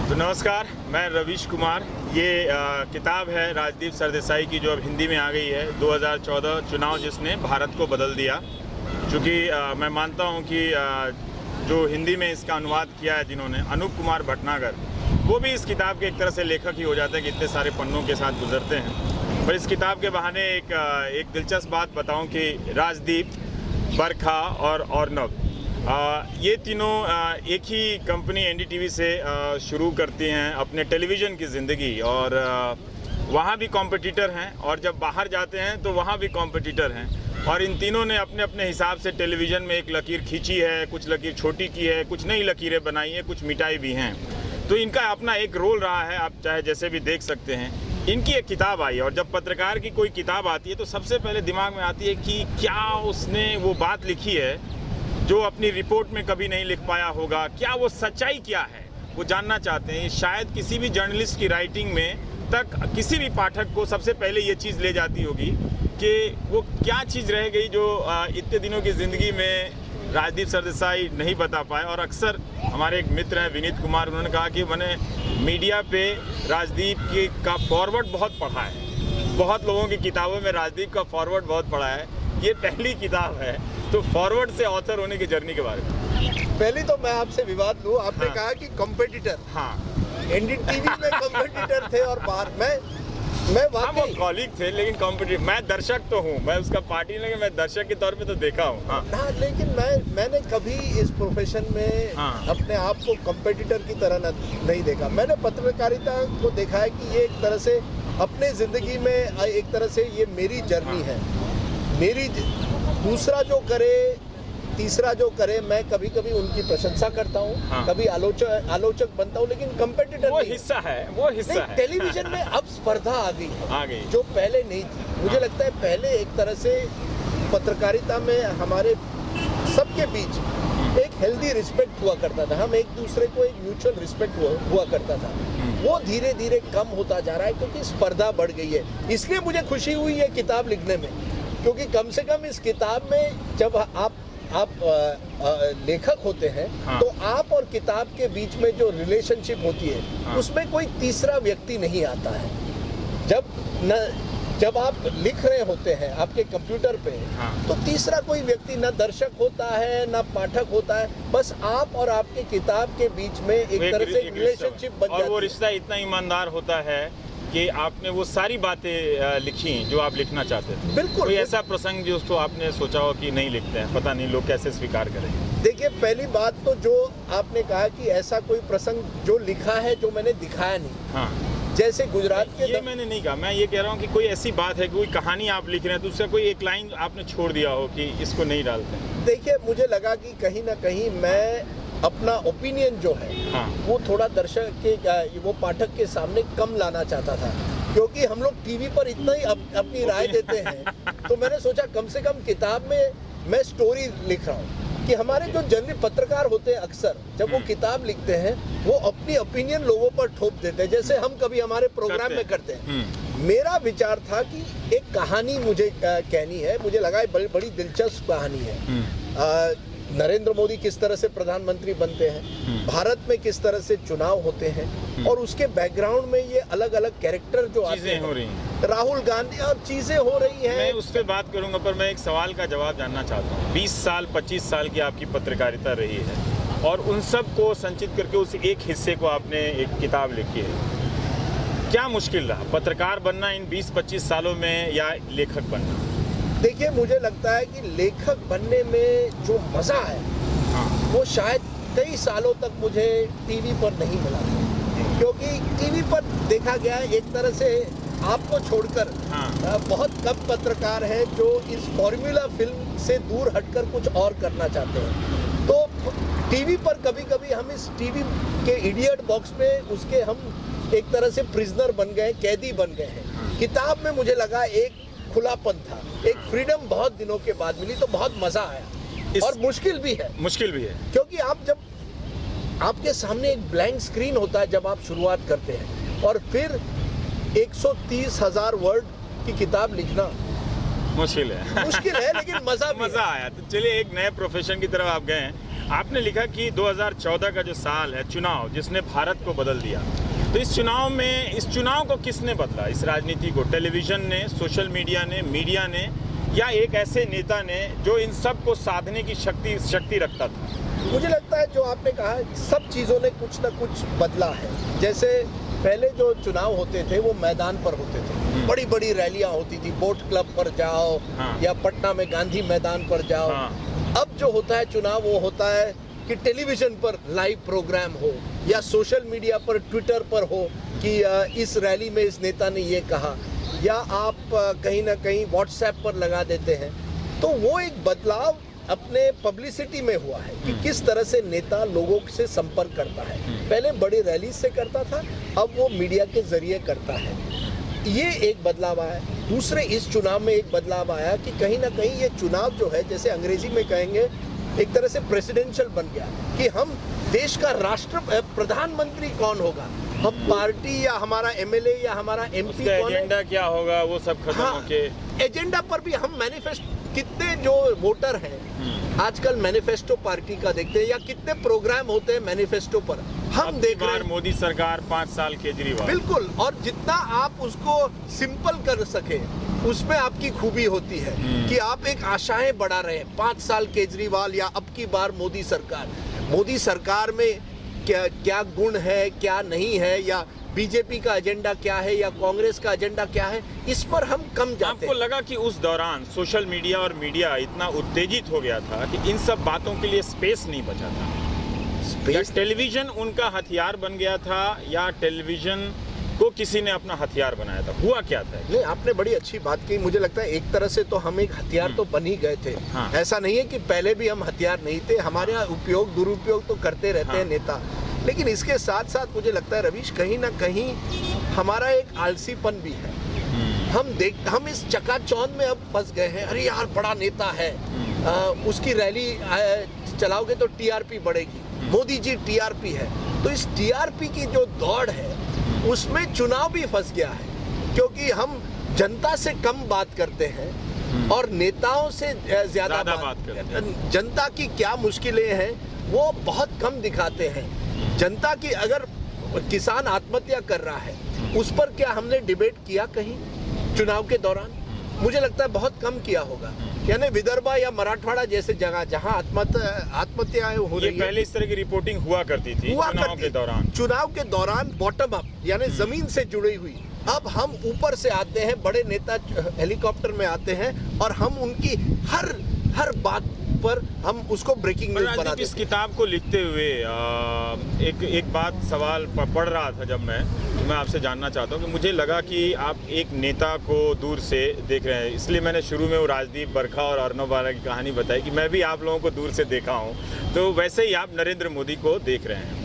तो नमस्कार, मैं रवीश कुमार। ये किताब है राजदीप सरदेसाई की, जो अब हिंदी में आ गई है। 2014 चुनाव जिसने भारत को बदल दिया। चूँकि मैं मानता हूँ कि जो हिंदी में इसका अनुवाद किया है जिन्होंने, अनूप कुमार भटनागर, वो भी इस किताब के एक तरह से लेखक ही हो जाते हैं कि इतने सारे पन्नों के साथ गुजरते हैं। पर इस किताब के बहाने एक दिलचस्प बात बताऊँ कि राजदीप, बरखा और अर्नब, ये तीनों एक ही कंपनी एनडीटीवी से शुरू करती हैं अपने टेलीविज़न की ज़िंदगी, और वहाँ भी कॉम्पिटिटर हैं, और जब बाहर जाते हैं तो वहाँ भी कॉम्पिटिटर हैं। और इन तीनों ने अपने अपने हिसाब से टेलीविज़न में एक लकीर खींची है, कुछ लकीर छोटी की है, कुछ नई लकीरें बनाई हैं, कुछ मिटाई भी हैं। तो इनका अपना एक रोल रहा है, आप चाहे जैसे भी देख सकते हैं। इनकी एक किताब आई, और जब पत्रकार की कोई किताब आती है तो सबसे पहले दिमाग में आती है कि क्या उसने वो बात लिखी है जो अपनी रिपोर्ट में कभी नहीं लिख पाया होगा, क्या वो सच्चाई क्या है, वो जानना चाहते हैं। शायद किसी भी जर्नलिस्ट की राइटिंग में तक किसी भी पाठक को सबसे पहले ये चीज़ ले जाती होगी कि वो क्या चीज़ रह गई जो इतने दिनों की ज़िंदगी में राजदीप सरदेसाई नहीं बता पाए। और अक्सर हमारे एक मित्र हैं विनीत कुमार, उन्होंने कहा कि मैंने मीडिया पे राजदीप का फॉरवर्ड बहुत पढ़ा है, बहुत लोगों की किताबों में राजदीप का फॉरवर्ड बहुत पढ़ा है, ये पहली किताब है। तो फॉरवर्ड से ऑथर होने की जर्नी के बारे में पहले तो मैं आपसे विवाद लूं। आपने कहा कि कॉम्पिटिटर, एनडीटीवी में कॉम्पिटिटर थे और बाहर मैं वाकई कॉलीग थे, लेकिन कॉम्पिटिटर, मैं दर्शक तो हूँ, मैं उसका पार्टी नहीं, मैं दर्शक के तौर पे तो देखा हूँ। हाँ, लेकिन मैंने कभी इस प्रोफेशन में अपने आप को कॉम्पिटिटर की तरह नहीं देखा। मैंने पत्रकारिता को देखा है कि ये एक तरह से अपने ज़िंदगी में एक तरह से ये मेरी जर्नी है, मेरी। दूसरा जो करे, तीसरा जो करे, मैं कभी कभी उनकी प्रशंसा करता हूँ, कभी आलोचक बनता हूँ, लेकिन कंपेटिटर वो हिस्सा है। टेलीविजन में अब स्पर्धा आ गई जो पहले नहीं थी। मुझे लगता है पहले एक तरह से पत्रकारिता में हमारे सबके बीच एक हेल्दी रिस्पेक्ट हुआ करता था, हम एक दूसरे को एक म्यूचुअल रिस्पेक्ट हुआ करता था। वो धीरे धीरे कम होता जा रहा है क्योंकि स्पर्धा बढ़ गई है। इसलिए मुझे खुशी हुई है किताब लिखने में, क्योंकि कम से कम इस किताब में जब आप लेखक होते हैं तो आप और किताब के बीच में जो रिलेशनशिप होती है उसमें कोई तीसरा व्यक्ति नहीं आता है। जब आप लिख रहे होते हैं आपके कंप्यूटर पे, तो तीसरा कोई व्यक्ति ना दर्शक होता है ना पाठक होता है, बस आप और आपके किताब के बीच में एक तरह से रिलेशनशिप बन जाती है। और वो रिश्ता इतना ईमानदार होता है कि आपने वो सारी बातें लिखी जो आप लिखना चाहते थे। बिल्कुल। कोई ऐसा प्रसंग जो उसको आपने सोचा हो कि नहीं लिखते हैं, पता नहीं लोग कैसे स्वीकार करेंगे? देखिए, पहली बात तो जो आपने कहा कि ऐसा कोई प्रसंग जो लिखा है जो मैंने दिखाया नहीं, जैसे गुजरात के ये मैंने नहीं कहा, मैं ये कह रहा हूँ कि कोई ऐसी बात है, कोई कहानी आप लिख रहे हैं तो उसका कोई एक लाइन आपने छोड़ दिया हो कि इसको नहीं डालते। देखिए, मुझे लगा कि कहीं ना कहीं मैं अपना ओपिनियन जो है वो थोड़ा दर्शक के वो पाठक के सामने कम लाना चाहता था, क्योंकि हम लोग टीवी पर इतना ही अपनी राय देते हैं। तो मैंने सोचा कम से कम किताब में मैं स्टोरी लिख रहा हूँ कि हमारे जो जनरल पत्रकार होते हैं अक्सर जब वो किताब लिखते हैं वो अपनी ओपिनियन लोगों पर ठोक देते हैं, जैसे हम कभी हमारे प्रोग्राम में करते हैं। मेरा विचार था कि एक कहानी मुझे कहनी है। मुझे लगा बड़ी दिलचस्प कहानी है। नरेंद्र मोदी किस तरह से प्रधानमंत्री बनते हैं, भारत में किस तरह से चुनाव होते हैं, और उसके बैकग्राउंड में ये अलग अलग कैरेक्टर जो आते हैं, हो रही हैं, राहुल गांधी और चीजें हो रही हैं। मैं उस पर बात करूंगा, पर मैं एक सवाल का जवाब जानना चाहता हूँ। 20 साल 25 साल की आपकी पत्रकारिता रही है, और उन सब को संचित करके उस एक हिस्से को आपने एक किताब लिखी है। क्या मुश्किल रहा पत्रकार बनना इन 20-25 सालों में, या लेखक बनना? देखिए, मुझे लगता है कि लेखक बनने में जो मज़ा है वो शायद कई सालों तक मुझे टीवी पर नहीं मिला, क्योंकि टीवी पर देखा गया एक तरह से आपको छोड़कर बहुत कम पत्रकार हैं जो इस फॉर्मूला फिल्म से दूर हटकर कुछ और करना चाहते हैं। तो टीवी पर कभी कभी हम इस टीवी के इडियट बॉक्स में उसके हम एक तरह से प्रिजनर बन गए, कैदी बन गए हैं। किताब में मुझे लगा एक खुलापन था, एक फ्रीडम बहुत दिनों के बाद मिली, तो बहुत मजा आया। और मुश्किल भी है क्योंकि आप जब आपके सामने एक ब्लैंक स्क्रीन होता है जब आप शुरुआत करते हैं, और फिर 130,000 वर्ड की किताब लिखना मुश्किल है लेकिन मजा आया। तो चलिए, एक नए प्रोफेशन की तरफ आप गए हैं। आपने लिखा कि 2014 का जो साल है चुनाव जिसने भारत को बदल दिया, तो इस चुनाव को किसने बदला? इस राजनीति को टेलीविजन ने, सोशल मीडिया ने या एक ऐसे नेता ने जो इन सब को साधने की शक्ति रखता था? मुझे लगता है जो आपने कहा सब चीज़ों ने कुछ ना कुछ बदला है। जैसे पहले जो चुनाव होते थे वो मैदान पर होते थे, बड़ी बड़ी रैलियां होती थी, बोट क्लब पर जाओ या पटना में गांधी मैदान पर जाओ। अब जो होता है चुनाव वो होता है कि टेलीविजन पर लाइव प्रोग्राम हो या सोशल मीडिया पर, ट्विटर पर हो कि इस रैली में इस नेता ने ये कहा, या आप कहीं ना कहीं व्हाट्सएप पर लगा देते हैं। तो वो एक बदलाव अपने पब्लिसिटी में हुआ है कि किस तरह से नेता लोगों से संपर्क करता है। पहले बड़ी रैली से करता था, अब वो मीडिया के जरिए करता है। ये एक बदलाव आया। दूसरे इस चुनाव में एक बदलाव आया कि कहीं ना कहीं ये चुनाव जो है, जैसे अंग्रेजी में कहेंगे, एक तरह से प्रेसिडेंशियल बन गया कि हम देश का प्रधानमंत्री कौन होगा, हम पार्टी या हमारा एमएलए या हमारा एमपी कौन है, एजेंडा क्या होगा, वो सब खत्म होके एजेंडा पर भी हम मैनिफेस्टो, कितने जो वोटर हैं आजकल मैनिफेस्टो पार्टी का देखते हैं या कितने प्रोग्राम होते हैं मैनिफेस्टो पर हम देख रहे हैं। मोदी सरकार 5 साल केजरीवाल, बिल्कुल। और जितना आप उसको सिंपल कर सके उसमें आपकी खूबी होती है कि आप एक आशाएं बढ़ा रहे हैं। 5 साल केजरीवाल या अब की बार मोदी सरकार में क्या गुण है, क्या नहीं है, या बीजेपी का एजेंडा क्या है या कांग्रेस का एजेंडा क्या है, इस पर हम कम जाते हैं। आपको लगा कि उस दौरान सोशल मीडिया और मीडिया इतना उत्तेजित हो गया था कि इन सब बातों के लिए स्पेस नहीं बचा था? स्पेस, टेलीविजन उनका हथियार बन गया था या टेलीविजन को किसी ने अपना हथियार बनाया था? हुआ क्या था? नहीं, आपने बड़ी अच्छी बात की। मुझे लगता है एक तरह से तो हम एक हथियार तो बन ही गए थे। हाँ। ऐसा नहीं है कि पहले भी हम हथियार नहीं थे, हमारे यहाँ उपयोग दुरुपयोग तो करते रहते हैं नेता। लेकिन इसके साथ साथ मुझे लगता है रवीश, कहीं ना कहीं हमारा एक आलसीपन भी है। हम इस चकाचौंध में अब फंस गए हैं। अरे यार, बड़ा नेता है, उसकी रैली चलाओगे तो टीआरपी बढ़ेगी, मोदी जी टीआरपी है। तो इस टीआरपी की जो दौड़ है उसमें चुनाव भी फंस गया है, क्योंकि हम जनता से कम बात करते हैं और नेताओं से ज्यादा बात करते हैं। जनता की क्या मुश्किलें हैं वो बहुत कम दिखाते हैं। जनता की, अगर किसान आत्महत्या कर रहा है उस पर क्या हमने डिबेट किया कहीं चुनाव के दौरान? मुझे लगता है बहुत कम किया होगा। यानी विदर्भा या मराठवाड़ा जैसे जगह जहां आत्महत्याएं हो रही है, पहले इस तरह की रिपोर्टिंग हुआ करती थी चुनाव के दौरान बॉटम अप, यानी जमीन से जुड़ी हुई। अब हम ऊपर से आते हैं, बड़े नेता हेलीकॉप्टर में आते हैं और हम उनकी हर बात पर हम उसको ब्रेकिंग न्यूज़ बना देते हैं। इस किताब को लिखते हुए एक बात सवाल पढ़ रहा था जब मैं आपसे जानना चाहता हूँ कि मुझे लगा कि आप एक नेता को दूर से देख रहे हैं, इसलिए मैंने शुरू में वो राजदीप बरखा और अर्नब वाला की कहानी बताई कि मैं भी आप लोगों को दूर से देखा हूँ, तो वैसे ही आप नरेंद्र मोदी को देख रहे हैं।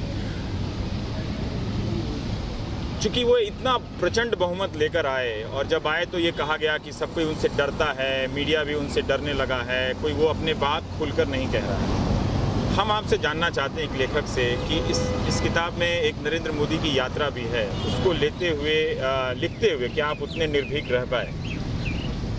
चूँकि वो इतना प्रचंड बहुमत लेकर आए और जब आए तो ये कहा गया कि सब कोई उनसे डरता है, मीडिया भी उनसे डरने लगा है, कोई वो अपने बात खुलकर नहीं कह रहा है। हम आपसे जानना चाहते हैं एक लेखक से कि इस किताब में एक नरेंद्र मोदी की यात्रा भी है, उसको लिखते हुए क्या आप उतने निर्भीक रह पाए?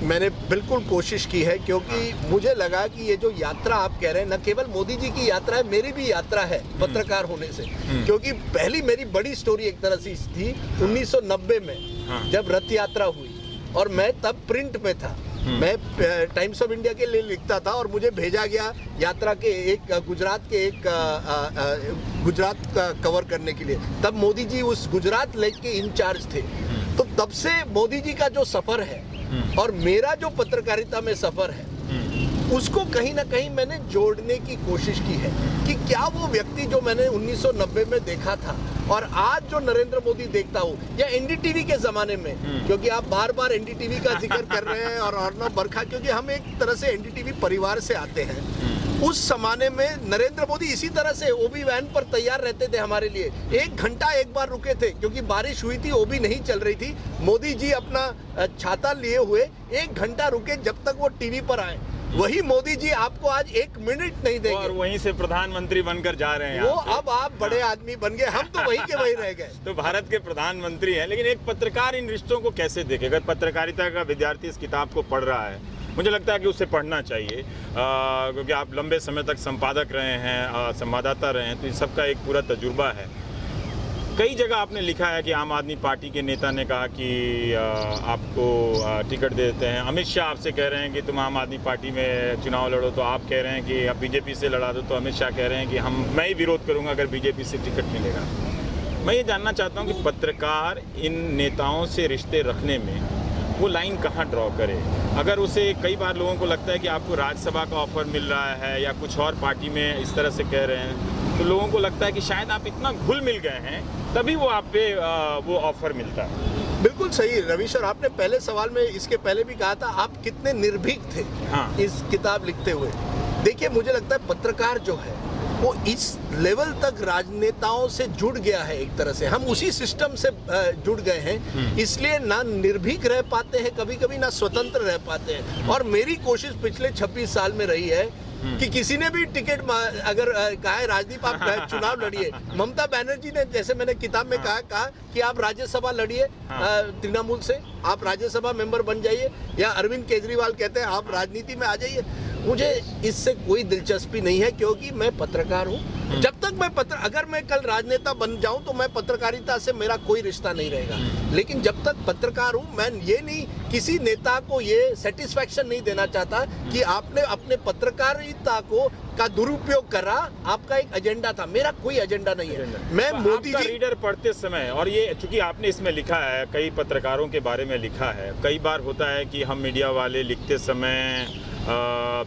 मैंने बिल्कुल कोशिश की है, क्योंकि मुझे लगा कि ये जो यात्रा आप कह रहे हैं, न केवल मोदी जी की यात्रा है, मेरी भी यात्रा है पत्रकार होने से। क्योंकि पहली मेरी बड़ी स्टोरी एक तरह से थी 1990 में जब रथ यात्रा हुई, और मैं तब प्रिंट में था। मैं टाइम्स ऑफ इंडिया के लिए लिखता था और मुझे भेजा गया यात्रा के गुजरात का कवर करने के लिए। तब मोदी जी उस गुजरात लेग के इंचार्ज थे। तो तब से मोदी जी का जो सफर है और मेरा जो पत्रकारिता में सफर है, उसको कहीं ना कहीं मैंने जोड़ने की कोशिश की है कि क्या वो व्यक्ति जो मैंने 1990 में देखा था और आज जो नरेंद्र मोदी देखता हूँ, या एनडीटीवी के जमाने में, क्योंकि आप बार बार एनडीटीवी का जिक्र कर रहे हैं और अर्नब बरखा, क्योंकि हम एक तरह से एनडीटीवी परिवार से आते हैं। उस जमाने में नरेंद्र मोदी इसी तरह से ओबी वैन पर तैयार रहते थे हमारे लिए। 1 घंटा एक बार रुके थे क्योंकि बारिश हुई थी, ओबी नहीं चल रही थी। मोदी जी अपना छाता लिए हुए 1 घंटा रुके जब तक वो टीवी पर आए। वही मोदी जी आपको आज 1 मिनट नहीं देंगे और वहीं से प्रधानमंत्री बनकर जा रहे हैं। वो अब आप बड़े आदमी बन गए, हम तो वहीं के वहीं रह गए। तो भारत के प्रधानमंत्री हैं, लेकिन एक पत्रकार इन रिश्तों को कैसे देखेगा? पत्रकारिता का विद्यार्थी इस किताब को पढ़ रहा है मुझे लगता है कि उसे पढ़ना चाहिए, क्योंकि आप लंबे समय तक संपादक रहे हैं, संवाददाता रहे हैं, तो इन सबका एक पूरा तजुर्बा है। कई जगह आपने लिखा है कि आम आदमी पार्टी के नेता ने कहा कि आपको टिकट दे देते हैं। अमित शाह आपसे कह रहे हैं कि तुम आम आदमी पार्टी में चुनाव लड़ो, तो आप कह रहे हैं कि अब बीजेपी से लड़ा दो, तो अमित शाह कह रहे हैं कि मैं ही विरोध करूंगा अगर बीजेपी से टिकट मिलेगा। मैं ये जानना चाहता हूँ कि पत्रकार इन नेताओं से रिश्ते रखने में वो लाइन कहाँ ड्रॉ करे। अगर उसे, कई बार लोगों को लगता है कि आपको राज्यसभा का ऑफर मिल रहा है या कुछ और पार्टी में इस तरह से कह रहे हैं, तो लोगों को लगता है कि शायद आप इतना घुल मिल गए हैं तभी वो आप पे वो ऑफर मिलता है। बिल्कुल सही रवीश, और आपने पहले सवाल में इसके पहले भी कहा था आप कितने निर्भीक थे इस किताब लिखते हुए। देखिए, मुझे लगता है पत्रकार जो है वो इस लेवल तक राजनेताओं से जुड़ गया है। एक तरह से हम उसी सिस्टम से जुड़ गए हैं, इसलिए ना निर्भीक रह पाते हैं कभी कभी, ना स्वतंत्र रह पाते हैं। और मेरी कोशिश पिछले 26 साल में रही है कि किसी ने भी टिकट अगर कहा है राजदीप आप चुनाव लड़िए, ममता बनर्जी ने, जैसे मैंने किताब में कहा कि आप राज्यसभा लड़िए तृणमूल से, आप राज्यसभा मेंबर बन जाइए, या अरविंद केजरीवाल कहते हैं आप राजनीति में आ जाइए। मुझे इससे कोई दिलचस्पी नहीं है, क्योंकि मैं पत्रकार हूँ। जब तक मैं अगर मैं कल राजनेता बन जाऊं तो मैं पत्रकारिता से मेरा कोई रिश्ता नहीं रहेगा, लेकिन जब तक पत्रकार हूं मैं ये नहीं, किसी नेता को ये सेटिस्फैक्शन नहीं देना चाहता कि आपने अपने पत्रकारिता का दुरुपयोग करा, आपका एक एजेंडा था। मेरा कोई एजेंडा नहीं है। मैं मोदी जी रीडर पढ़ते समय, और ये चूंकि आपने इसमें लिखा है, कई पत्रकारों के बारे में लिखा है, कई बार होता है कि हम मीडिया वाले लिखते समय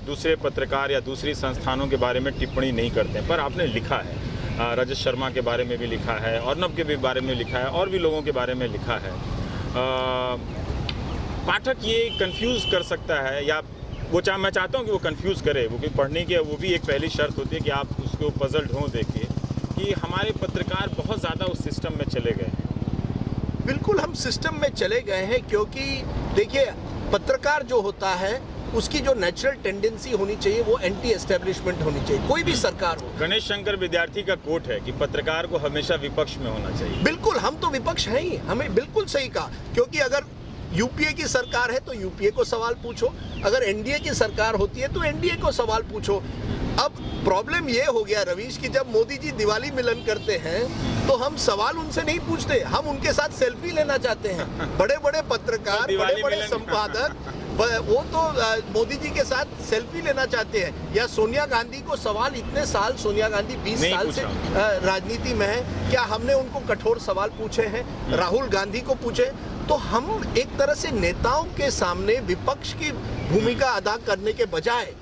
दूसरे पत्रकार या दूसरी संस्थानों के बारे में टिप्पणी नहीं करते हैं, पर आपने लिखा है, रजत शर्मा के बारे में भी लिखा है, अर्नब के भी बारे में लिखा है, और भी लोगों के बारे में लिखा है। पाठक ये कंफ्यूज कर सकता है, या मैं चाहता हूँ कि वो कंफ्यूज करे, वो पढ़ने की वो भी एक पहली शर्त होती है कि आप उसको पजल ढूंढ देखिए कि हमारे पत्रकार बहुत ज़्यादा उस सिस्टम में चले गए हैं। बिल्कुल हम सिस्टम में चले गए हैं, क्योंकि देखिए पत्रकार जो होता है उसकी जो नेचुरल टेंडेंसी होनी चाहिए वो एंटी एस्टेब्लिशमेंट होनी चाहिए, कोई भी सरकार हो। गणेश शंकर विद्यार्थी का कोट है कि पत्रकार को हमेशा विपक्ष में होना चाहिए। बिल्कुल, हम तो विपक्ष हैं ही, हमें बिल्कुल सही कहा, क्योंकि अगर यूपीए की सरकार है तो यूपीए को सवाल पूछो, अगर एनडीए की सरकार होती है तो एनडीए को सवाल पूछो। अब प्रॉब्लम ये हो गया रवीश कि जब मोदी जी दिवाली मिलन करते हैं तो हम सवाल उनसे नहीं पूछते, हम उनके साथ सेल्फी लेना चाहते हैं। बड़े बड़े पत्रकार, बड़े बड़े संपादक वो तो मोदी जी के साथ सेल्फी लेना चाहते हैं। या सोनिया गांधी को सवाल, इतने साल सोनिया गांधी 20 साल से राजनीति में है, क्या हमने उनको कठोर सवाल पूछे हैं? राहुल गांधी को पूछे। तो हम एक तरह से नेताओं के सामने विपक्ष की भूमिका अदा करने के बजाय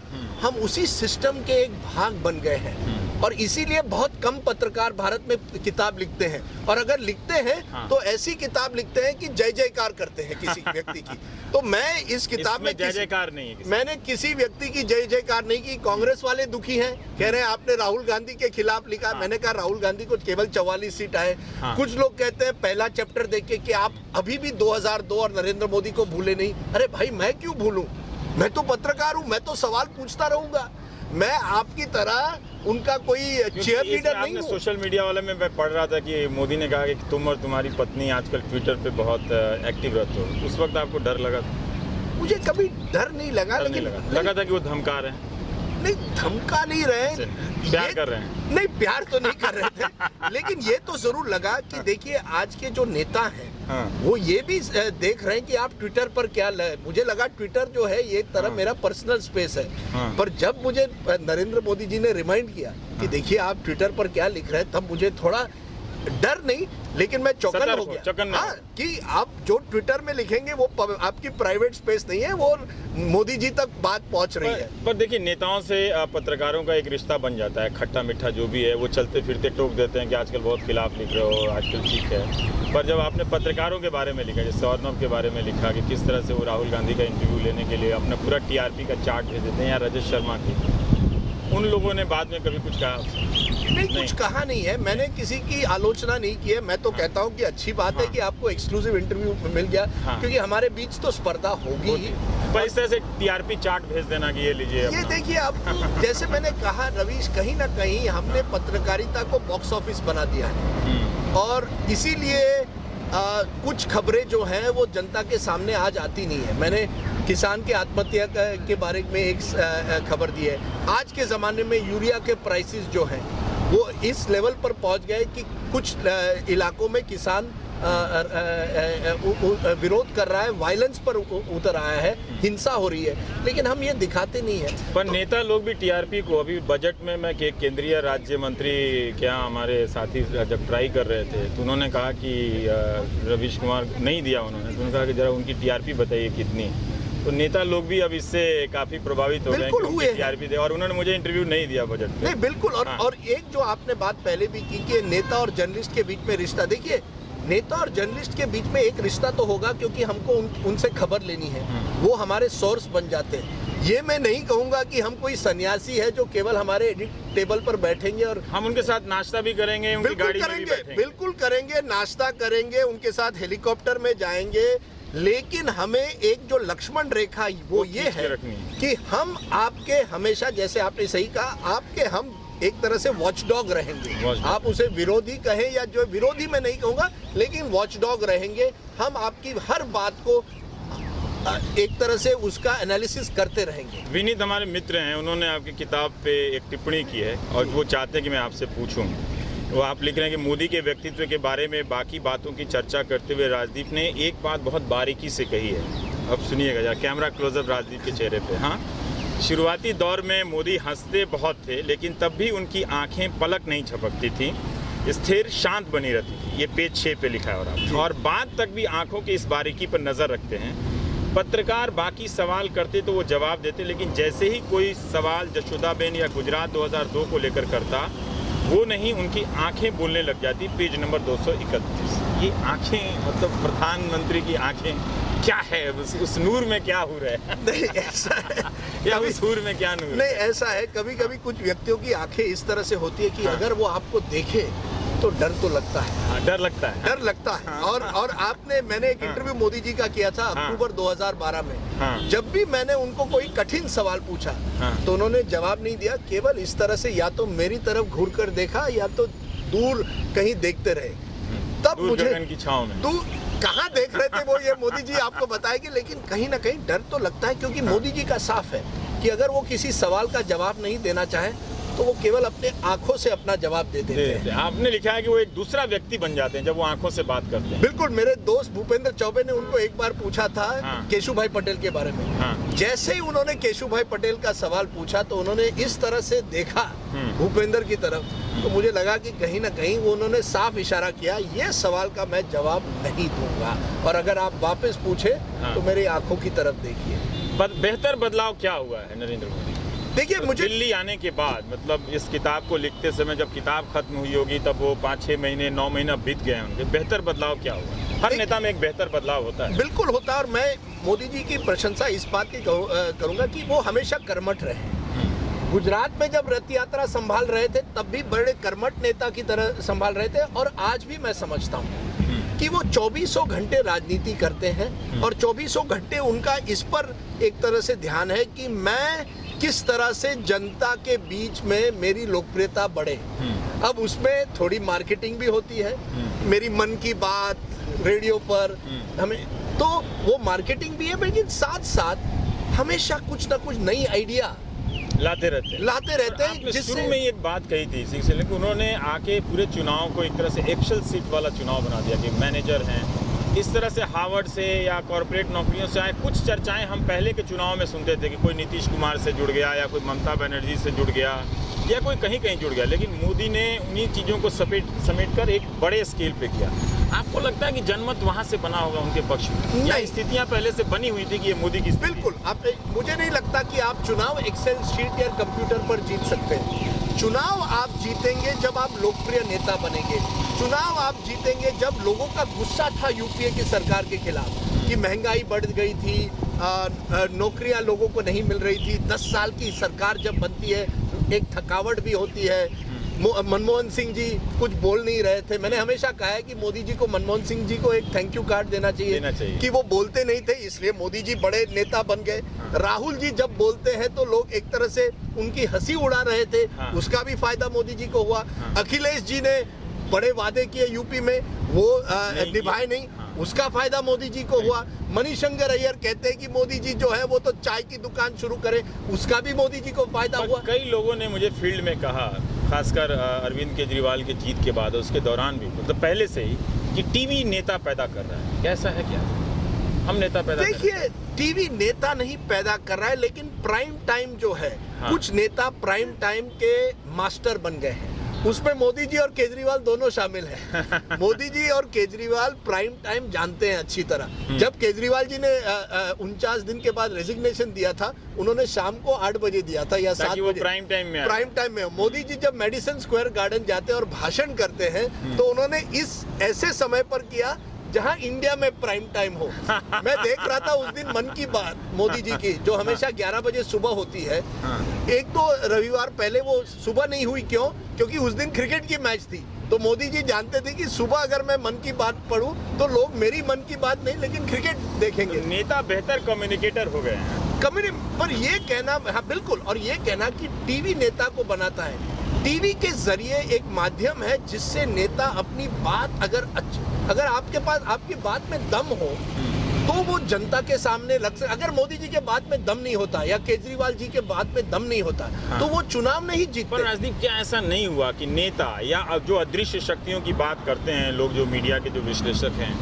हम उसी सिस्टम के एक भाग बन गए हैं, और इसीलिए बहुत कम पत्रकार भारत में किताब लिखते हैं, और अगर लिखते हैं तो ऐसी किताब लिखते हैं कि जय जयकार करते हैं किसी व्यक्ति की। तो मैं इस किताब में जय जयकार नहीं है, मैंने किसी व्यक्ति की जय जयकार नहीं की। कांग्रेस वाले दुखी हैं, कह रहे हैं आपने राहुल गांधी के खिलाफ लिखा। मैंने कहा राहुल गांधी को केवल 44 सीट आए। कुछ लोग कहते हैं पहला चैप्टर देख के कि आप अभी भी 2002 और नरेंद्र मोदी को भूले नहीं। अरे भाई, मैं क्यों भूलूं? मैं तो पत्रकार हूं, मैं तो सवाल पूछता रहूंगा। मैं आपकी तरह उनका कोई चेयर लीडर नहीं हूं। सोशल मीडिया वाले में मैं पढ़ रहा था कि मोदी ने कहा कि तुम और तुम्हारी पत्नी आजकल ट्विटर पे बहुत एक्टिव रहते हो। उस वक्त आपको डर लगा था? मुझे कभी डर नहीं लगा, लेकिन लगा था कि वो धमका रहे हैं। नहीं, धमका नहीं रहे, प्यार कर रहे हैं। नहीं, प्यार तो नहीं कर रहे थे, लेकिन ये तो जरूर लगा कि देखिए आज के जो नेता हैं वो ये भी देख रहे हैं कि आप ट्विटर पर क्या मुझे लगा ट्विटर जो है ये एक तरह मेरा पर्सनल स्पेस है। पर जब मुझे नरेंद्र मोदी जी ने रिमाइंड किया कि देखिए आप ट्विटर पर क्या लिख रहे हैं, तब मुझे थोड़ा डर नहीं, लेकिन मैं चौकन हो गया। हाँ, कि आप जो ट्विटर में लिखेंगे वो आपकी प्राइवेट स्पेस नहीं है, वो मोदी जी तक बात पहुंच रही है। पर देखिए, नेताओं से पत्रकारों का एक रिश्ता बन जाता है, खट्टा मीठा जो भी है, वो चलते फिरते टोक देते हैं कि आजकल बहुत खिलाफ लिख रहे हो, आजकल ठीक है। पर जब आपने पत्रकारों के बारे में लिखा, जैसे अर्नब के बारे में लिखा कि किस तरह से वो राहुल गांधी का इंटरव्यू लेने के लिए अपना पूरा TRP का चार्ट भेज देते हैं, या रजत शर्मा की, उन लोगों ने बाद में कभी कुछ कहा? नहीं, कुछ कहा नहीं है, मैंने किसी की आलोचना नहीं की है। मैं तो कहता हूं कि अच्छी बात है कि आपको एक्सक्लूसिव इंटरव्यू मिल गया, क्योंकि हमारे बीच तो स्पर्धा होगी ही। पर इस तरह से TRP चार्ट भेज देना कि ये लीजिए, ये देखिए आप, जैसे मैंने कहा रवीश, कहीं ना कहीं हमने पत्रकारिता को बॉक्स ऑफिस बना दिया है, और इसीलिए कुछ खबरें जो हैं वो जनता के सामने आज आती नहीं है। मैंने किसान के आत्महत्या के बारे में एक खबर दी है। आज के ज़माने में यूरिया के प्राइसेस जो हैं वो इस लेवल पर पहुंच गए कि कुछ इलाकों में किसान विरोध कर रहा है, वायलेंस पर उतर आया है, हिंसा हो रही है, लेकिन हम ये दिखाते नहीं है। पर नेता लोग भी टीआरपी को अभी बजट में मैं केंद्रीय राज्य मंत्री क्या हमारे साथी जब ट्राई कर रहे थे तो उन्होंने कहा कि रवीश कुमार नहीं दिया उन्होंने, तो उन्होंने कहा कि जरा उनकी टीआरपी बताइए कितनी। तो नेता लोग भी अब इससे काफी प्रभावित हो गए कि टीआरपी दे, और उन्होंने मुझे इंटरव्यू नहीं दिया बजट में। नहीं बिल्कुल, और एक जो आपने बात पहले भी की कि नेता और जर्नलिस्ट के बीच में रिश्ता, देखिए नेता और जर्नलिस्ट के बीच में एक रिश्ता तो होगा क्योंकि हमको उनसे खबर लेनी है, वो हमारे सोर्स बन जाते हैं। ये मैं नहीं कहूंगा कि हम कोई सन्यासी है जो केवल हमारे एडिट टेबल पर बैठेंगे और हम उनके साथ नाश्ता भी करेंगे, उनकी गाड़ी में भी बैठेंगे। बिल्कुल करेंगे, नाश्ता करेंगे, उनके साथ हेलीकॉप्टर में जाएंगे, लेकिन हमें एक जो लक्ष्मण रेखा वो ये है कि हम आपके हमेशा, जैसे आपने सही कहा, आपके हम एक तरह से वॉचडॉग रहेंगे। आप उसे विरोधी कहें या जो विरोधी मैं नहीं कहूंगा, लेकिन वॉचडॉग रहेंगे। हम आपकी हर बात को एक तरह से उसका एनालिसिस करते रहेंगे। विनीत हमारे मित्र हैं, उन्होंने आपकी किताब पे एक टिप्पणी की है और वो चाहते हैं कि मैं आपसे पूछूं। वो आप लिख रहे हैं कि मोदी के व्यक्तित्व के बारे में बाकी बातों की चर्चा करते हुए राजदीप ने एक बात बहुत बारीकी से कही है। अब सुनिएगा जरा, कैमरा क्लोजअप राजदीप के चेहरे पे। हाँ, शुरुआती दौर में मोदी हंसते बहुत थे, लेकिन तब भी उनकी आंखें पलक नहीं झपकती थी, स्थिर शांत बनी रहती थी। ये पेज 6 पे लिखा है। और बाद तक भी आंखों की इस बारीकी पर नज़र रखते हैं। पत्रकार बाकी सवाल करते तो वो जवाब देते, लेकिन जैसे ही कोई सवाल जशोदाबेन या गुजरात 2002 को लेकर करता, वो नहीं, उनकी आंखें बोलने लग जाती। Page number 231। ये आंखें, मतलब प्रधानमंत्री की आंखें क्या है, उस नूर में क्या हो रहा है? नहीं ऐसा है या उस नूर में क्या नूर? नहीं ऐसा है, कभी कभी कुछ व्यक्तियों की आंखें इस तरह से होती है कि अगर वो आपको देखे तो डर तो लगता है। डर लगता है, डर लगता है। और मैंने एक इंटरव्यू मोदी जी का किया था अक्टूबर 2012 में। जब भी मैंने उनको कोई कठिन सवाल पूछा तो उन्होंने जवाब नहीं दिया, केवल इस तरह से या तो मेरी तरफ घूर कर देखा या तो दूर कहीं देखते रहे। तब मुझे की छांव में दूर कहाँ देख रहे थे वो ये मोदी जी आपको बताएंगे, लेकिन कहीं ना कहीं डर तो लगता है, क्योंकि मोदी जी का साफ है कि अगर वो किसी सवाल का जवाब नहीं देना चाहे तो वो केवल अपने आंखों से अपना जवाब दे देते हैं। आपने लिखा है कि वो एक दूसरा व्यक्ति बन जाते हैं जब वो आंखों से बात करते हैं। बिल्कुल, मेरे दोस्त भूपेंद्र चौबे ने उनको एक बार पूछा था केशु भाई पटेल के बारे में। जैसे ही उन्होंने केशु भाई पटेल का सवाल पूछा तो उन्होंने इस तरह से देखा भूपेंद्र की तरफ, तो मुझे लगा कि कहीं ना कहीं वो उन्होंने साफ इशारा किया, ये सवाल का मैं जवाब नहीं दूंगा, और अगर आप वापस पूछे तो मेरी आंखों की तरफ देखिए। बेहतर बदलाव क्या हुआ है नरेंद्र मोदी? देखिए, मुझे दिल्ली आने के बाद, मतलब इस किताब को लिखते समय जब किताब खत्म हुई होगी तब वो 5-6 महीने 9 महीना बीत गए होंगे, बेहतर बदलाव क्या हुआ? हर नेता में एक बेहतर बदलाव होता है। बिल्कुल होता है, और मैं मोदी जी की प्रशंसा इस बात की करूंगा कि वो हमेशा कर्मठ रहे। गुजरात में जब रथ यात्रा संभाल रहे थे तब भी बड़े कर्मठ नेता की तरह संभाल रहे थे, और आज भी मैं समझता हूँ कि वो 2400 घंटे राजनीति करते हैं और 2400 घंटे उनका इस पर एक तरह से ध्यान है कि मैं किस तरह से जनता के बीच में मेरी लोकप्रियता बढ़े। अब उसमें थोड़ी मार्केटिंग भी होती है, मेरी मन की बात रेडियो पर हमें, तो वो मार्केटिंग भी है, लेकिन साथ साथ हमेशा कुछ ना कुछ नई आइडिया लाते रहते हैं। जिससे शुरू में ही एक बात कही थी इसी से, लेकिन उन्होंने आके पूरे चुनाव को एक तरह से एक्सेल सीट वाला चुनाव बना दिया कि मैनेजर हैं, इस तरह से हार्वर्ड से या कॉर्पोरेट नौकरियों से आए। कुछ चर्चाएं हम पहले के चुनाव में सुनते थे कि कोई नीतीश कुमार से जुड़ गया या कोई ममता बनर्जी से जुड़ गया या कोई कहीं कहीं जुड़ गया, लेकिन मोदी ने उन्हीं चीज़ों को समेट कर एक बड़े स्केल पे किया। आपको लगता है कि जनमत वहाँ से बना होगा उनके पक्ष में, या स्थितियाँ पहले से बनी हुई थी कि ये मोदी की? बिल्कुल, मुझे नहीं लगता कि आप चुनाव एक्सेल शीट या कंप्यूटर पर जीत सकते हैं। चुनाव आप जीतेंगे जब आप लोकप्रिय नेता बनेंगे। चुनाव आप जीतेंगे जब लोगों का गुस्सा था यूपीए की सरकार के खिलाफ कि महंगाई बढ़ गई थी, नौकरियां लोगों को नहीं मिल रही थी। 10 साल की सरकार जब बनती है एक थकावट भी होती है। मनमोहन सिंह जी कुछ बोल नहीं रहे थे। मैंने हमेशा कहा है कि मोदी जी को, मनमोहन सिंह जी को एक थैंक यू कार्ड देना चाहिए कि वो बोलते नहीं थे, इसलिए मोदी जी बड़े नेता बन गए। राहुल जी जब बोलते हैं तो लोग एक तरह से उनकी हंसी उड़ा रहे थे, उसका भी फायदा मोदी जी को हुआ। अखिलेश जी ने बड़े वादे किए यूपी में, वो निभाए नहीं, उसका फायदा मोदी जी को हुआ। मणिशंकर अय्यर कहते हैं कि मोदी जी जो है वो तो चाय की दुकान शुरू करे, उसका भी मोदी जी को फायदा हुआ। कई लोगों ने मुझे फील्ड में कहा, खासकर अरविंद केजरीवाल के जीत के बाद, उसके दौरान भी, मतलब पहले से ही, कि टीवी नेता पैदा कर रहा है। कैसा है क्या? हम नेता पैदा देखिए, टीवी नेता नहीं पैदा कर रहा है, लेकिन प्राइम टाइम जो है, कुछ नेता प्राइम टाइम के मास्टर बन गए हैं। उसमें मोदी जी और केजरीवाल दोनों शामिल हैं। मोदी जी और केजरीवाल प्राइम टाइम जानते हैं अच्छी तरह। जब केजरीवाल जी ने 49 दिन के बाद रेजिग्नेशन दिया था, उन्होंने शाम को 8 बजे दिया था या 7 बजे, प्राइम टाइम में। मोदी जी जब मेडिसन स्क्वायर गार्डन जाते हैं और भाषण करते हैं, तो उन्होंने इस ऐसे समय पर किया जहां इंडिया में प्राइम टाइम हो। मैं देख रहा था उस दिन मन की बात मोदी जी की, जो हमेशा 11 बजे सुबह होती है। एक तो रविवार पहले वो सुबह नहीं हुई, क्यों? क्योंकि उस दिन क्रिकेट की मैच थी। तो मोदी जी जानते थे कि सुबह अगर मैं मन की बात पढ़ूं तो लोग मेरी मन की बात नहीं लेकिन क्रिकेट देखेंगे। तो नेता बेहतर कम्युनिकेटर हो गए हैं। पर ये कहना, हाँ बिल्कुल, और ये कहना कि टीवी नेता को बनाता है। टीवी के जरिए एक माध्यम है जिससे नेता अपनी बात, अगर आपके पास आपकी बात में दम हो तो वो जनता के सामने रख सकते। अगर मोदी जी के बात में दम नहीं होता या केजरीवाल जी के बात में दम नहीं होता, तो वो चुनाव नहीं जीतते। पर राजदीप, क्या ऐसा नहीं हुआ कि नेता या जो अदृश्य शक्तियों की बात करते हैं लोग, जो मीडिया के जो विश्लेषक हैं,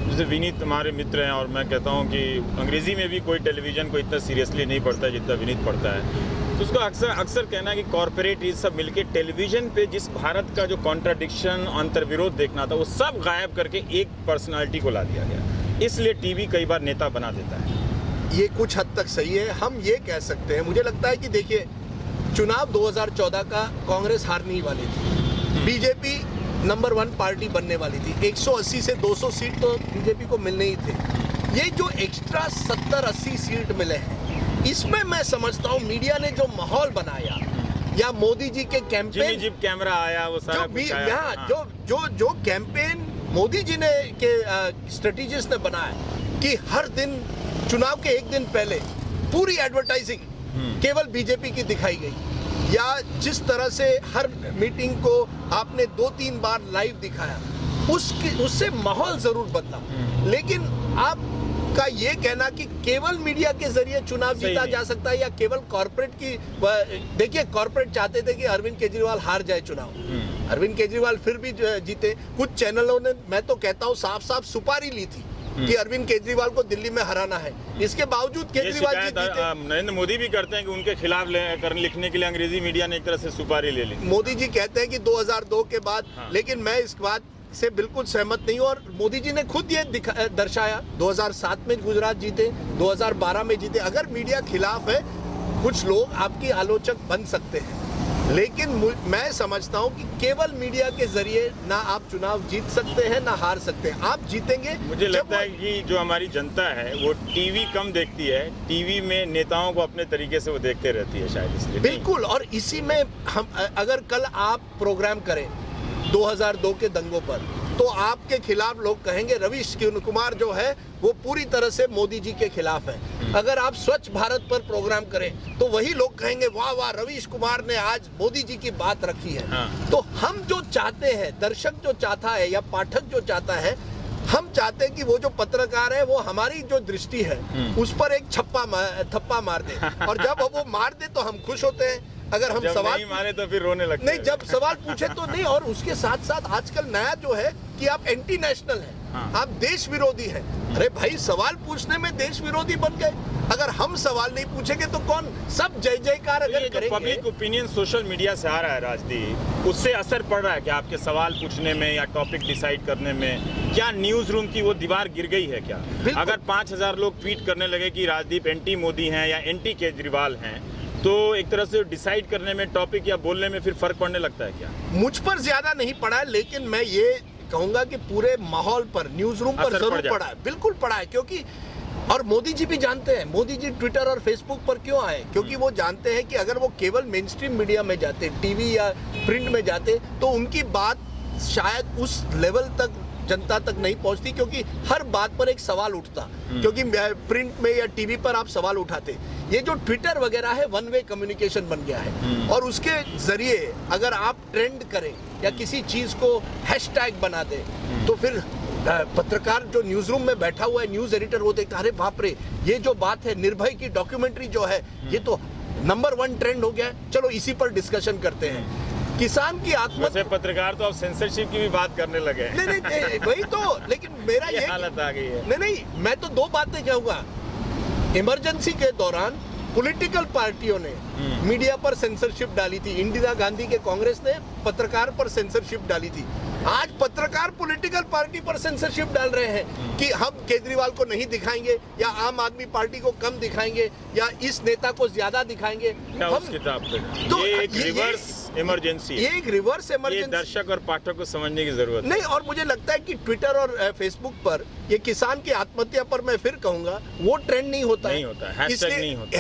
जैसे विनीत हमारे मित्र हैं, और मैं कहता हूं कि अंग्रेजी में भी कोई टेलीविजन को इतना सीरियसली नहीं पढ़ता जितना विनीत पढ़ता है, तो उसको अक्सर कहना है कि कॉर्पोरेट ये सब मिलके टेलीविजन पे जिस भारत का जो कॉन्ट्राडिक्शन, अंतर्विरोध देखना था, वो सब गायब करके एक पर्सनालिटी को ला दिया गया। इसलिए टीवी कई बार नेता बना देता है। ये कुछ हद तक सही है। हम ये कह सकते हैं, मुझे लगता है कि देखिए, चुनाव 2014 का कांग्रेस हारने ही वाली थी, बीजेपी नंबर 1 पार्टी बनने वाली थी। 180 से 200 सीट तो बीजेपी को मिलने ही थे। ये जो एक्स्ट्रा 70-80 सीट मिले हैं, इसमें मैं समझता हूँ मीडिया ने जो माहौल बनाया, या मोदी जी के कैंपेन, जिप कैमरा आया, वो सारा कुछ आया, जो कैंपेन मोदी जी ने के स्ट्रेटेजिस्ट ने बनाया कि हर दिन चुनाव के एक दिन पहले पूरी एडवर्टाइजिंग केवल बीजेपी की दिखाई गई, या जिस तरह से हर मीटिंग को आपने 2-3 बार लाइव दिखाया, उससे माहौल जरूर बदला। लेकिन आपका ये कहना कि केवल मीडिया के जरिए चुनाव जीता जा सकता है, या केवल कॉर्पोरेट की, देखिए कॉर्पोरेट चाहते थे कि अरविंद केजरीवाल हार जाए चुनाव। अरविंद केजरीवाल फिर भी जीते। कुछ चैनलों ने, मैं तो कहता हूँ, साफ साफ सुपारी ली थी कि अरविंद केजरीवाल को दिल्ली में हराना है। इसके बावजूद केजरीवाल जी जीते। नरेंद्र मोदी भी करते हैं कि उनके खिलाफ लिखने के लिए अंग्रेजी मीडिया ने एक तरह से सुपारी ले ली। मोदी जी कहते हैं कि 2002 के बाद, लेकिन मैं इस बात से बिल्कुल सहमत नहीं हूँ। और मोदी जी ने खुद ये दर्शाया, 2007 में गुजरात जीते, 2012 में जीते। अगर मीडिया खिलाफ है, कुछ लोग आपकी आलोचक बन सकते हैं, लेकिन मैं समझता हूं कि केवल मीडिया के जरिए ना आप चुनाव जीत सकते हैं ना हार सकते हैं। आप जीतेंगे। मुझे लगता है कि जो हमारी जनता है वो टीवी कम देखती है, टीवी में नेताओं को अपने तरीके से वो देखते रहती है, शायद इसलिए। बिल्कुल। और इसी में हम, अगर कल आप प्रोग्राम करें 2002 के दंगों पर, तो आपके खिलाफ लोग कहेंगे रवीश कुमार जो है वो पूरी तरह से मोदी जी के खिलाफ है। अगर आप स्वच्छ भारत पर प्रोग्राम करें तो वही लोग कहेंगे वाह वाह, रवीश कुमार ने आज मोदी जी की बात रखी है। तो हम जो चाहते हैं, दर्शक जो चाहता है या पाठक जो चाहता है, हम चाहते हैं कि वो जो पत्रकार है वो हमारी जो दृष्टि है उस पर एक थप्पा मार दे, और जब वो मार दे तो हम खुश होते हैं। अगर हम सवाल नहीं मारे तो फिर रोने लगते नहीं, जब सवाल पूछे तो नहीं। और उसके साथ साथ आजकल नया जो है कि आप एंटी नेशनल हैं, आप देश विरोधी हैं। अरे भाई, सवाल पूछने में देश विरोधी बन गए। अगर हम सवाल नहीं पूछेंगे तो कौन? सब जय जयकार अगर करेंगे। पब्लिक ओपिनियन सोशल मीडिया से आ रहा है राजदीप, उससे असर पड़ रहा है कि आपके सवाल पूछने में या टॉपिक डिसाइड करने में? क्या न्यूज रूम की वो दीवार गिर गई है क्या? अगर 5000 लोग ट्वीट करने लगे कि राजदीप एंटी मोदी हैं या एंटी केजरीवाल हैं, तो एक तरह से डिसाइड करने में, टॉपिक या बोलने में फिर फर्क पड़ने लगता है क्या? मुझ पर ज्यादा नहीं पड़ा है, लेकिन मैं ये कहूंगा कि पूरे माहौल पर, न्यूज रूम पर जरूर पड़ा है। बिल्कुल पड़ा है, क्योंकि और मोदी जी भी जानते हैं। मोदी जी ट्विटर और फेसबुक पर क्यों आए? क्योंकि वो जानते हैं कि अगर वो केवल मेन स्ट्रीम मीडिया में जाते, टीवी या प्रिंट में जाते, तो उनकी बात शायद उस लेवल तक जनता तक नहीं पहुंचती, क्योंकि हर बात पर एक सवाल उठता, क्योंकि प्रिंट में या टीवी पर आप सवाल उठाते। ये जो ट्विटर वगैरह है, वन वे कम्युनिकेशन बन गया है, और उसके जरिए अगर आप ट्रेंड करें या किसी चीज को हैशटैग बना दे, तो फिर पत्रकार जो न्यूज रूम में बैठा हुआ है, न्यूज एडिटर, वो देखता, अरे बाप रे, ये जो बात है निर्भय की डॉक्यूमेंट्री जो है, ये तो नंबर 1 ट्रेंड हो गया है, चलो इसी पर डिस्कशन करते हैं। किसान की आत्महत्या, वैसे पत्रकार तो अब सेंसरशिप की भी बात करने लगे हैं। नहीं वही तो, लेकिन मेरा ये हालत आ गई है। नहीं, मैं तो 2 बातें कहूंगा। इमरजेंसी के दौरान पॉलिटिकल पार्टियों ने मीडिया पर सेंसरशिप डाली थी, इंदिरा गांधी के कांग्रेस ने पत्रकार पर सेंसरशिप डाली थी। आज पत्रकार पॉलिटिकल पार्टी पर सेंसरशिप डाल रहे हैं कि हम केजरीवाल को नहीं दिखाएंगे, या आम आदमी पार्टी को कम दिखाएंगे, या इस नेता को ज्यादा दिखाएंगे। हम किताब पे तो ये एक रिवर्स इमरजेंसी, ये एक रिवर्स इमरजेंसी, ये दर्शक और पाठक को समझने की जरूरत नहीं। और मुझे लगता है कि ट्विटर और फेसबुक पर ये किसान की आत्महत्या पर मैं फिर कहूंगा, वो ट्रेंड नहीं होता,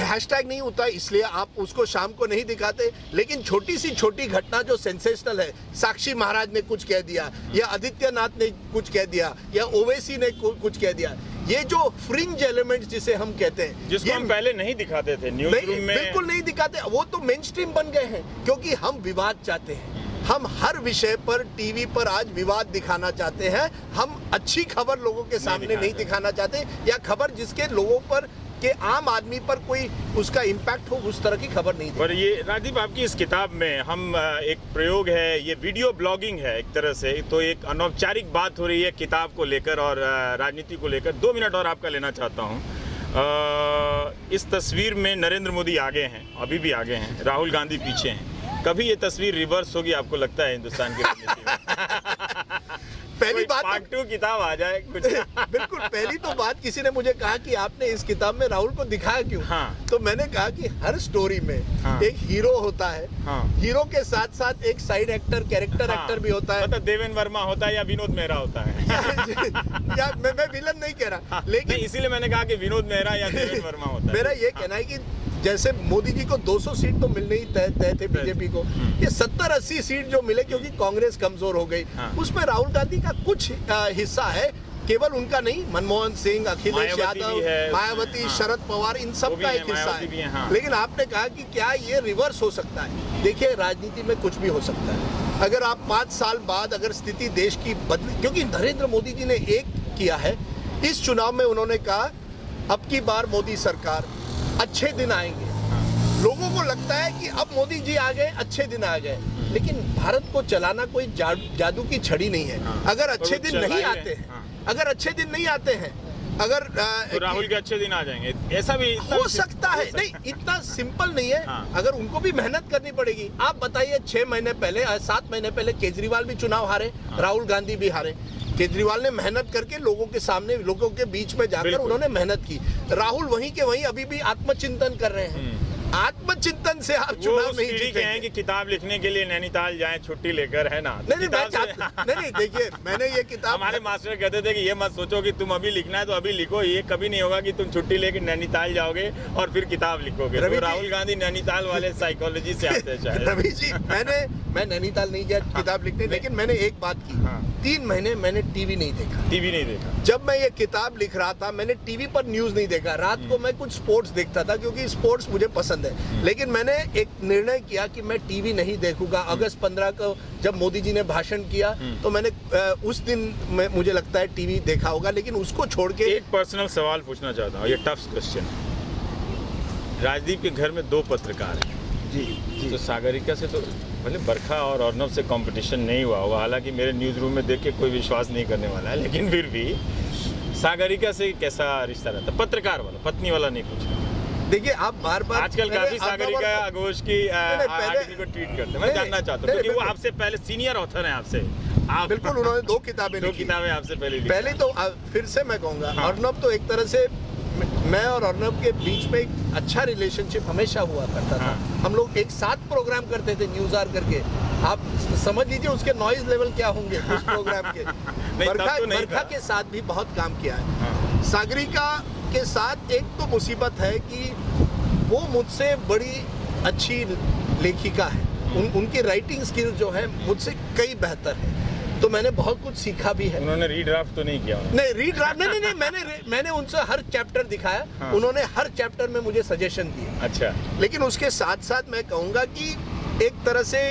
हैशटैग नहीं होता, इसलिए आप उसको शाम को नहीं दिखाते। लेकिन छोटी सी छोटी घटना जो सेंसेशनल है, साक्षी महाराज ने कुछ कह दिया, या आदित्यनाथ ने कुछ कह दिया, या ओवैसी ने कुछ कह दिया, ये जो फ्रिंज एलिमेंट्स जिसे हम कहते हैं, जिसको हम पहले नहीं दिखाते थे न्यूज़ रूम में, बिल्कुल नहीं दिखाते, वो तो मेनस्ट्रीम बन गए हैं, क्योंकि हम विवाद चाहते हैं। हम हर विषय पर टीवी पर आज विवाद दिखाना चाहते हैं। हम अच्छी खबर लोगों के सामने नहीं दिखाना चाहते, या खबर जिसके लोगों पर के आम आदमी पर कोई उसका इम्पैक्ट हो, उस तरह की खबर नहीं। पर ये राजदीप, आपकी इस किताब में हम एक प्रयोग है, ये वीडियो ब्लॉगिंग है एक तरह से, तो एक अनौपचारिक बात हो रही है किताब को लेकर और राजनीति को लेकर। 2 मिनट और आपका लेना चाहता हूँ। इस तस्वीर में नरेंद्र मोदी आगे हैं, अभी भी आगे हैं, राहुल गांधी पीछे हैं। कभी ये तस्वीर रिवर्स होगी, आपको लगता है हिंदुस्तान की राजनीति में? पहली बात, पार्ट 2 किताब आ जाए कुछ। बिल्कुल, पहली तो बात, किसी ने मुझे कहा कि आपने इस किताब में राहुल को दिखाया क्यों? तो मैंने कहा कि हर स्टोरी में एक हीरो होता है, हीरो के साथ साथ एक साइड एक्टर, कैरेक्टर एक्टर भी होता है। मतलब देवेंद्र वर्मा होता है या विनोद मेहरा होता है। या मैं विलन नहीं कह रहा, लेकिन इसीलिए मैंने कहा कि विनोद मेहरा या देवेंद्र वर्मा होता है। मेरा ये कहना है कि जैसे मोदी जी को 200 सीट तो मिलने ही तय थे बीजेपी को, ये 70-80 सीट जो मिले क्योंकि कांग्रेस कमजोर हो गई, उसमें राहुल गांधी का कुछ हिस्सा है, केवल उनका नहीं, मनमोहन सिंह, अखिलेश यादव, मायावती, शरद पवार, इन सब का एक हिस्सा है। लेकिन आपने कहा कि क्या ये रिवर्स हो सकता है? देखिए, राजनीति में कुछ भी हो सकता है। अगर आप 5 साल बाद अगर स्थिति देश की बदली, क्योंकि नरेंद्र मोदी जी ने एक किया है, इस चुनाव में उन्होंने कहा अब की बार मोदी सरकार, अच्छे दिन आएंगे। लोगों को लगता है कि अब मोदी जी आ गए, अच्छे दिन आ गए, लेकिन भारत को चलाना कोई जादू की छड़ी नहीं है। अगर अच्छे दिन नहीं आते हैं, अगर अच्छे दिन नहीं आते हैं, अगर तो राहुल के अच्छे दिन आ जाएंगे, ऐसा भी हो सकता है। नहीं, इतना सिंपल नहीं है। अगर उनको भी मेहनत करनी पड़ेगी। आप बताइए, 6 महीने पहले, 7 महीने पहले केजरीवाल भी चुनाव हारे, राहुल गांधी भी हारे। केजरीवाल ने मेहनत करके लोगों के सामने, लोगों के बीच में जाकर उन्होंने मेहनत की। राहुल वहीं के वहीं अभी भी आत्मचिंतन कर रहे हैं। आत्मचिंतन से आप चुनाव नहीं जीतेंगे। हैं कि किताब लिखने के लिए नैनीताल जाएं छुट्टी लेकर, है ना? नहीं, देखिए, मैंने ये किताब, हमारे मास्टर कहते थे कि ये मत सोचो कि तुम अभी लिखना है तो अभी लिखो, ये कभी नहीं होगा कि तुम छुट्टी लेकर नैनीताल जाओगे और फिर किताब लिखोगे। तो राहुल गांधी नैनीताल वाले साइकोलॉजी से आते हैं। रवि जी, मैं नैनीताल नहीं गया किताब लिखने, लेकिन मैंने एक बात की, 3 महीने मैंने टीवी नहीं देखा। जब मैं ये किताब लिख रहा था, मैंने टीवी पर न्यूज नहीं देखा। रात को मैं कुछ स्पोर्ट्स देखता था, क्योंकि स्पोर्ट्स मुझे पसंद है। लेकिन मैंने एक निर्णय किया कि मैं टीवी नहीं देखूंगा। अगस्त 15 को जब मोदी जी ने भाषण किया, तो मैंने उस दिन मुझे लगता है टीवी देखा होगा, लेकिन उसको छोड़ के एक पर्सनल सवाल पूछना चाहता हूँ, ये टफ क्वेश्चन। राजदीप के घर में 2 पत्रकार हैं जी। तो सागरिका से तो भले बरखा और अर्नब से कंपटीशन नहीं हुआ होगा, हालांकि मेरे न्यूज़ रूम में देख के कोई विश्वास नहीं करने वाला है, लेकिन फिर भी सागरिका से कैसा रिश्ता रहता? पत्रकार वाला, पत्नी वाला नहीं पूछ रहा। देखिए, आप बार-बार आजकल काफी सागरिका घोष की आर्टिकल को ट्वीट करते हैं। मैं जानना चाहता हूँ, क्योंकि वो आपसे पहले सीनियर ऑथर हैं आपसे। आप बिल्कुल, उन्होंने 2 किताबें आपसे पहले तो फिर से मैं कहूँगा, अर्नब तो एक तरह से, मैं और अर्नब के बीच में एक अच्छा रिलेशनशिप हमेशा हुआ करता था। हम लोग एक साथ प्रोग्राम करते थे, न्यूज़ आर करके। आप समझ लीजिए उसके नॉइज लेवल क्या होंगे उस प्रोग्राम के। बरखा के साथ भी बहुत काम किया है। सागरिका के साथ एक तो मुसीबत है कि वो मुझसे बड़ी अच्छी लेखिका है। उनकी राइटिंग स्किल जो है मुझसे कई बेहतर है। तो मैंने बहुत कुछ सीखा भी है। उन्होंने रीड्राफ्ट तो नहीं किया? नहीं रीड्राफ्ट नहीं, मैंने उनसे हर चैप्टर दिखाया। हाँ। उन्होंने हर चैप्टर में मुझे सजेशन दिए। अच्छा। लेकिन उसके साथ साथ मैं कहूँगा कि एक तरह से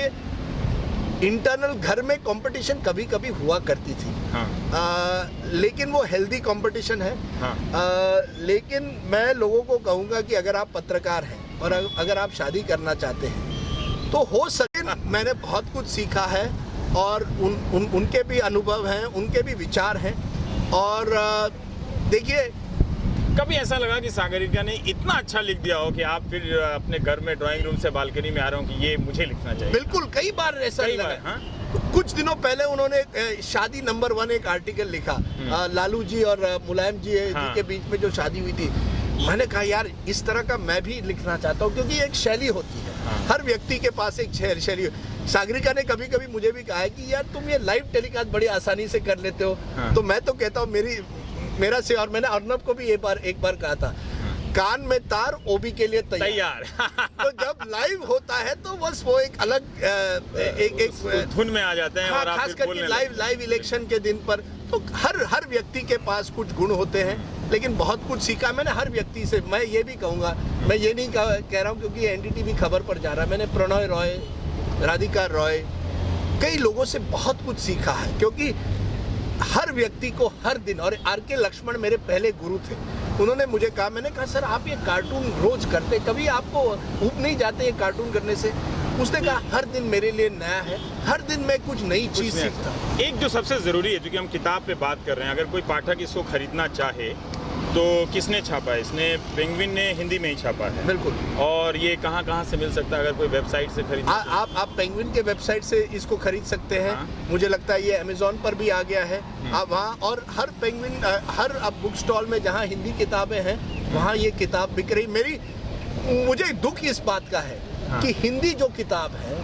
इंटरनल घर में कंपटीशन कभी कभी हुआ करती थी। हाँ। लेकिन वो हेल्दी कंपटीशन है। हाँ। लेकिन मैं लोगों को कहूँगा कि अगर आप पत्रकार हैं और अगर आप शादी करना चाहते हैं तो हो सके। मैंने बहुत कुछ सीखा है और उनके भी अनुभव हैं, उनके भी विचार हैं। और देखिए, कभी ऐसा लगा कि सागरिका ने इतना अच्छा लिख दिया हो कि आप फिर अपने घर में ड्राइंग रूम से बालकनी में आ रहे हो कि ये मुझे लिखना चाहिए? बिल्कुल, कई बार ऐसा लगा। हाँ? कुछ दिनों पहले उन्होंने शादी नंबर 1 एक आर्टिकल लिखा, लालू जी और मुलायम जी हाँ। के बीच में जो शादी हुई थी। मैंने कहा यार इस तरह का मैं भी लिखना चाहता हूँ, क्योंकि एक शैली होती है। हाँ। हर व्यक्ति के पास एक शैली। सागरिका ने कभी कभी मुझे भी कहा है कि यार तुम ये लाइव टेलीकास्ट बड़ी आसानी से कर लेते हो। हाँ। तो मैं तो कहता हूँ मेरा से, और मैंने अर्नब को भी एक बार कहा था, कान में तार ओबी के लिए तैयार। तो जब लाइव होता है तो बस वो एक अलग एक धुन में आ जाते हैं। हाँ, और आप खास फिर करके बोलने लाइव इलेक्शन के दिन पर तो हर व्यक्ति के पास कुछ गुण होते हैं। लेकिन बहुत कुछ सीखा मैंने हर व्यक्ति से। मैं ये भी कहूँगा, मैं ये नहीं कह रहा हूँ क्योंकि एनडीटीवी खबर पर जा रहा है, मैंने प्रणय रॉय, राधिका रॉय, कई लोगों से बहुत कुछ सीखा है। क्योंकि हर व्यक्ति को हर दिन, और आर.के. लक्ष्मण मेरे पहले गुरु थे, उन्होंने मुझे कहा, मैंने कहा सर आप ये कार्टून रोज करते, कभी आपको ऊब नहीं जाते ये कार्टून करने से? उसने कहा हर दिन मेरे लिए नया है, हर दिन मैं कुछ नई चीज सीखता हूँ। एक जो सबसे ज़रूरी है, क्योंकि हम किताब पे बात कर रहे हैं, अगर कोई पाठक इसको खरीदना चाहे तो किसने छापा है? इसने पेंगुइन ने हिंदी में ही छापा है। बिल्कुल। और ये कहाँ से मिल सकता है अगर कोई वेबसाइट से खरीद? आप पेंगुइन के वेबसाइट से इसको खरीद सकते हैं। हाँ। मुझे लगता है ये अमेज़न पर भी आ गया है। आप वहाँ, और हर पेंगुइन हर अब बुक स्टॉल में जहाँ हिंदी किताबें हैं वहाँ ये किताब बिक रही। मुझे दुख इस बात का है कि हिंदी जो किताब है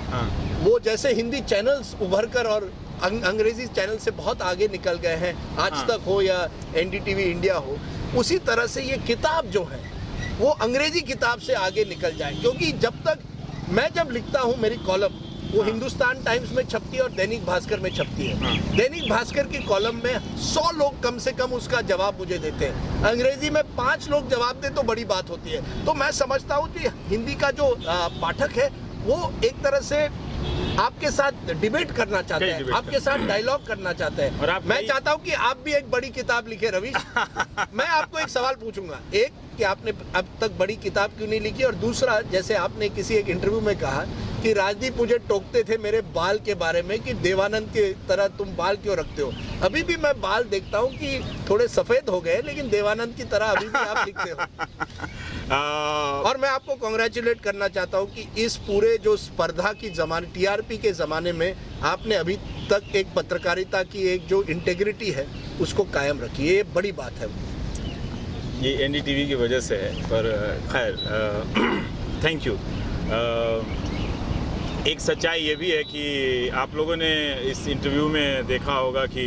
वो जैसे हिंदी चैनल्स उभर कर और अंग्रेजी चैनल से बहुत आगे निकल गए हैं, आज तक हो या एनडीटीवी इंडिया हो, उसी तरह से ये किताब जो है वो अंग्रेजी किताब से आगे निकल जाए। क्योंकि जब लिखता हूँ मेरी कॉलम वो हिंदुस्तान टाइम्स में छपती है और दैनिक भास्कर में छपती है। दैनिक भास्कर की कॉलम में 100 लोग कम से कम उसका जवाब मुझे देते हैं, अंग्रेजी में 5 लोग जवाब दें तो बड़ी बात होती है। तो मैं समझता हूँ कि हिंदी का जो पाठक है वो एक तरह से आपके साथ डिबेट करना चाहते हैं, आपके साथ डायलॉग करना चाहते हैं। और मैं चाहता हूं कि आप भी एक बड़ी किताब लिखे रवीश। मैं आपको एक सवाल पूछूंगा, एक कि आपने अब तक बड़ी किताब क्यों नहीं लिखी, और दूसरा जैसे आपने किसी एक इंटरव्यू में कहा कि राजदीप मुझे टोकते थे मेरे बाल के बारे में कि देवानंद के तरह तुम बाल क्यों रखते हो। अभी भी मैं बाल देखता हूँ कि थोड़े सफेद हो गए, लेकिन देवानंद की तरह अभी भी आप दिखते हो। और मैं आपको कॉन्ग्रेचुलेट करना चाहता हूँ कि इस पूरे जो स्पर्धा की जमाने, टीआरपी के ज़माने में आपने अभी तक एक पत्रकारिता की एक जो इंटेग्रिटी है उसको कायम रखी है। ये बड़ी बात है। ये एनडीटीवी की वजह से है, पर खैर थैंक यू। एक सच्चाई ये भी है कि आप लोगों ने इस इंटरव्यू में देखा होगा कि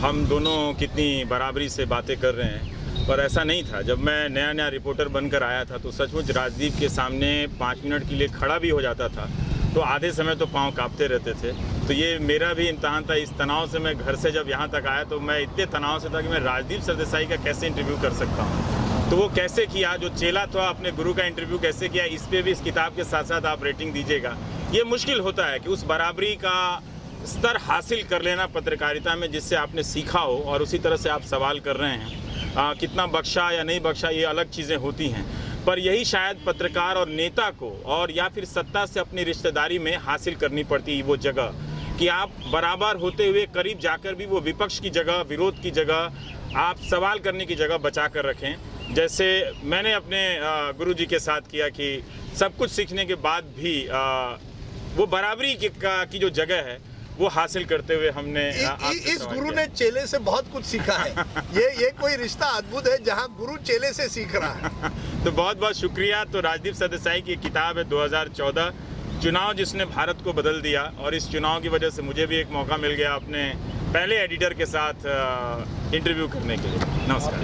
हम दोनों कितनी बराबरी से बातें कर रहे हैं, पर ऐसा नहीं था। जब मैं नया रिपोर्टर बनकर आया था तो सचमुच राजदीप के सामने 5 मिनट के लिए खड़ा भी हो जाता था तो आधे समय तो पाँव कांपते रहते थे। तो ये मेरा भी इम्तहान था। इस तनाव से मैं घर से जब यहाँ तक आया तो मैं इतने तनाव से था कि मैं राजदीप सरदेसाई का कैसे इंटरव्यू कर सकता हूँ। तो वो कैसे किया, जो चेला था अपने गुरु का इंटरव्यू कैसे किया, इस पे भी इस किताब के साथ साथ आप रेटिंग दीजिएगा। ये मुश्किल होता है कि उस बराबरी का स्तर हासिल कर लेना पत्रकारिता में जिससे आपने सीखा हो, और उसी तरह से आप सवाल कर रहे हैं। कितना बख्शा या नहीं बख्शा ये अलग चीज़ें होती हैं, पर यही शायद पत्रकार और नेता को और या फिर सत्ता से अपनी रिश्तेदारी में हासिल करनी पड़ती है वो जगह कि आप बराबर होते हुए करीब जाकर भी वो विपक्ष की जगह, विरोध की जगह, आप सवाल करने की जगह बचा कर रखें। जैसे मैंने अपने गुरुजी के साथ किया कि सब कुछ सीखने के बाद भी वो बराबरी की जो जगह है वो हासिल करते हुए हमने इस गुरु ने चेले से बहुत कुछ सीखा है। ये कोई रिश्ता अद्भुत है जहां गुरु चेले से सीख रहा है। तो बहुत बहुत शुक्रिया। तो राजदीप सरदेसाई की किताब है 2014 चुनाव जिसने भारत को बदल दिया, और इस चुनाव की वजह से मुझे भी एक मौका मिल गया अपने पहले एडिटर के साथ इंटरव्यू करने के लिए। नमस्कार।